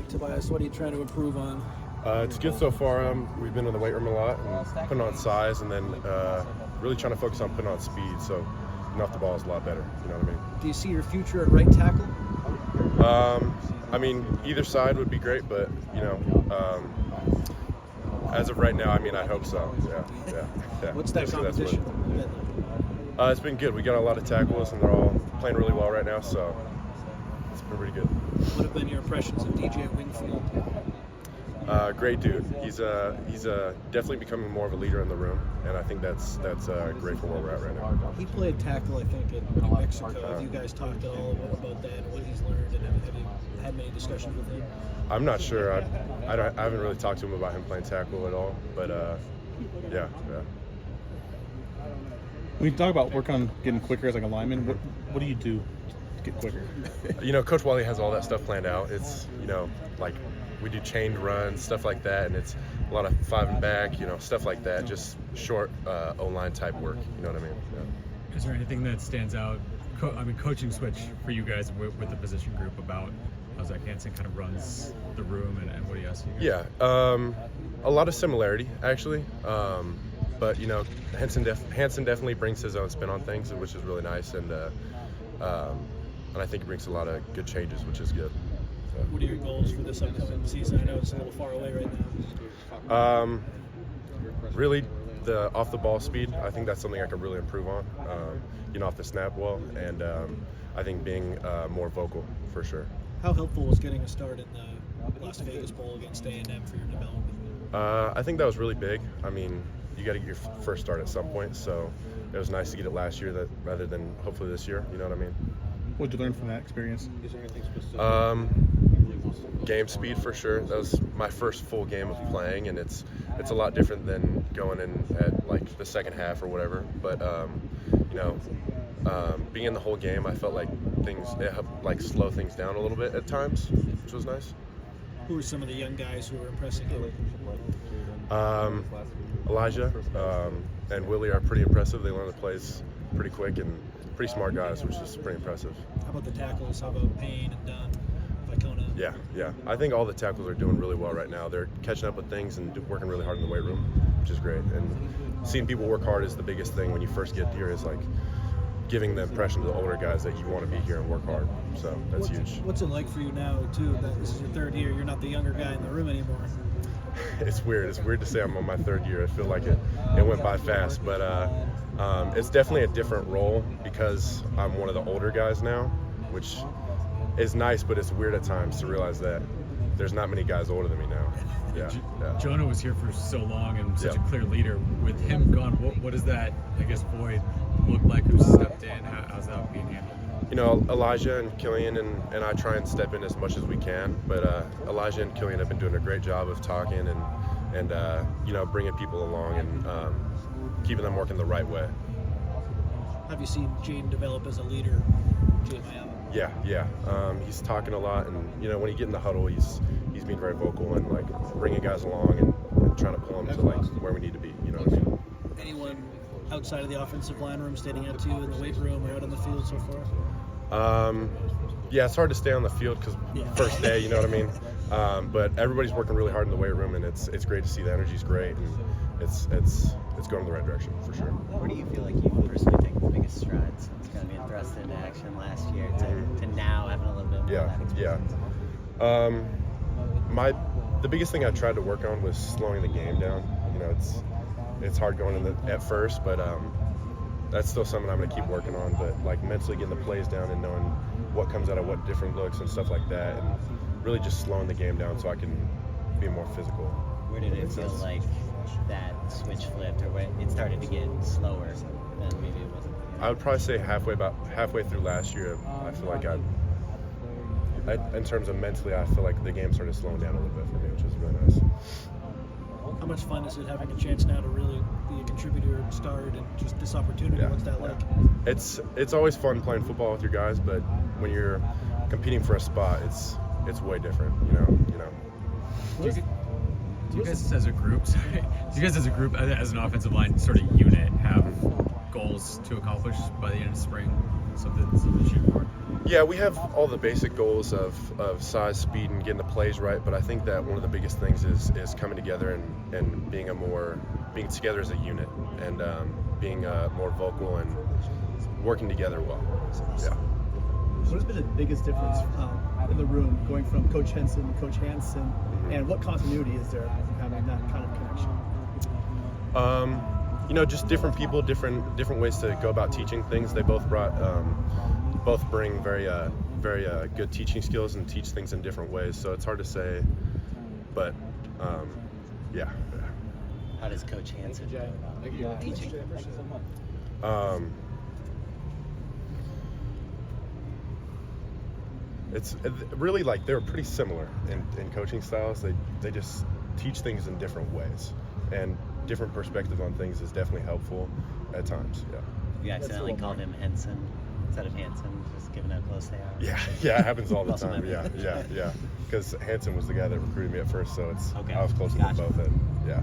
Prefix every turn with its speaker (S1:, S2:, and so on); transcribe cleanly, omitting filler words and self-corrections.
S1: Tobias, what are you trying to improve on?
S2: It's good so far. We've been in the weight room a lot and putting on size, and then really trying to focus on putting on speed. So getting off the ball is a lot better. You know what I mean?
S1: Do you see your future at right tackle?
S2: I mean, either side would be great, but as of right now, I mean, I hope so. Yeah.
S1: What's that
S2: Basically, that's
S1: competition?
S2: It's been good. We got a lot of tackles, and they're all playing really well right now. So it's been pretty good.
S1: What have been your impressions of DJ Wingfield?
S2: Great dude. He's definitely becoming more of a leader in the room, and I think that's great for where we're at right now.
S1: He played tackle, I think, in New Mexico. Have you guys talked at all about that and what he's learned, and have you had many discussions with him?
S2: I'm not sure. I haven't really talked to him about him playing tackle at all, but yeah.
S3: When you talk about working on getting quicker as like a lineman, what do you do to get quicker?
S2: Coach Wally has all that stuff planned out. It's like we do chained runs, stuff like that, and it's a lot of 5 and back, stuff like that. Just short O-line type work. You know what I mean? Yeah.
S4: Is there anything that stands out? Coaching switch for you guys with the position group about how Zach Hansen kind of runs the room and what do you ask you guys?
S2: Yeah, a lot of similarity actually. But Hansen definitely brings his own spin on things, which is really nice, and I think he brings a lot of good changes, which is good. So.
S1: What are your goals for this upcoming season? I know it's a little far away right now.
S2: Really, the off the ball speed. I think that's something I could really improve on. Off the snap well, and I think being more vocal for sure.
S1: How helpful was getting a start in the Las Vegas Bowl against A&M for your development?
S2: I think that was really big. I mean, you got to get your first start at some point, so it was nice to get it last year rather than hopefully this year. You know what I mean?
S3: What did you learn from that experience?
S1: Is there anything specific?
S2: Game speed for sure. That was my first full game of playing, and it's a lot different than going in at like the second half or whatever. But being in the whole game, I felt like it helped like slow things down a little bit at times, which was nice.
S1: Who are some of the young guys who are impressing you?
S2: Elijah and Willie are pretty impressive. They learn the plays pretty quick and pretty smart guys, which is pretty impressive.
S1: How about the tackles? How about Payne and Dunn, Vicona?
S2: Yeah. I think all the tackles are doing really well right now. They're catching up with things and working really hard in the weight room, which is great. And seeing people work hard is the biggest thing when you first get here, is like giving the impression to the older guys that you want to be here and work hard. So that's huge.
S1: What's it like for you now, too, that this is your third year? You're not the younger guy in the room anymore.
S2: It's weird. It's weird to say I'm on my third year. I feel like it went by fast, but it's definitely a different role because I'm one of the older guys now, which is nice, but it's weird at times to realize that there's not many guys older than me now. Yeah.
S4: Jonah was here for so long and such a clear leader. With him gone, what does that, void look like? Who stepped in? How's that being handled?
S2: Elijah and Killian and I try and step in as much as we can, but Elijah and Killian have been doing a great job of talking and bringing people along and keeping them working the right way.
S1: Have you seen Jaden develop as a leader?
S2: Yeah. He's talking a lot, and when you get in the huddle, he's being very vocal and like bringing guys along and trying to pull them to like where we need to be. You know what I mean?
S1: Anyone outside of the offensive line room standing out to you in the weight room or out on the field so far?
S2: Yeah, it's hard to stay on the field because first day, you know what I mean? But everybody's working really hard in the weight room, and it's great to see. The energy's great, and it's going in the right direction for sure.
S5: Where do you feel like you've personally taken the biggest strides since kind of being thrust into action last year to now having a little bit more of that experience?
S2: The biggest thing I tried to work on was slowing the game down. It's hard going at first, but that's still something I'm going to keep working on. But like mentally getting the plays down and knowing what comes out of what different looks and stuff like that, and really just slowing the game down so I can be more physical.
S5: Where did it feel like that switch flipped, or when it started to get slower than maybe it wasn't?
S2: I would probably say about halfway through last year, I feel like in terms of mentally, I feel like the game started slowing down a little bit for me, which is really nice.
S1: How much fun is it having a chance now to really be a contributor and start, and just this opportunity? What's that like?
S2: It's always fun playing football with your guys, but when you're competing for a spot, it's way different.
S4: Do you guys as a group, as an offensive line sort of unit, have goals to accomplish by the end of spring? Something to shoot for?
S2: Yeah, we have all the basic goals of size, speed, and getting the plays right. But I think that one of the biggest things is coming together and being together as a unit and being more vocal and working together well. Yeah.
S6: What has been the biggest difference in the room going from Coach Henson to Coach Hansen, and what continuity is there having that kind of connection?
S2: Just different people, different ways to go about teaching things. They both bring very good teaching skills and teach things in different ways. So it's hard to say, but yeah.
S5: How does Coach Hansen go about teaching?
S2: It's really like they're pretty similar in coaching styles. They just teach things in different ways, and different perspectives on things is definitely helpful at times. Yeah.
S5: You accidentally called him Henson instead of Hansen, just given how close they are.
S2: Yeah, it happens all the
S5: Muscle
S2: time.
S5: memory.
S2: Yeah. Because Hansen was the guy that recruited me at first, so
S5: Okay.
S2: I was close to them both. Yeah.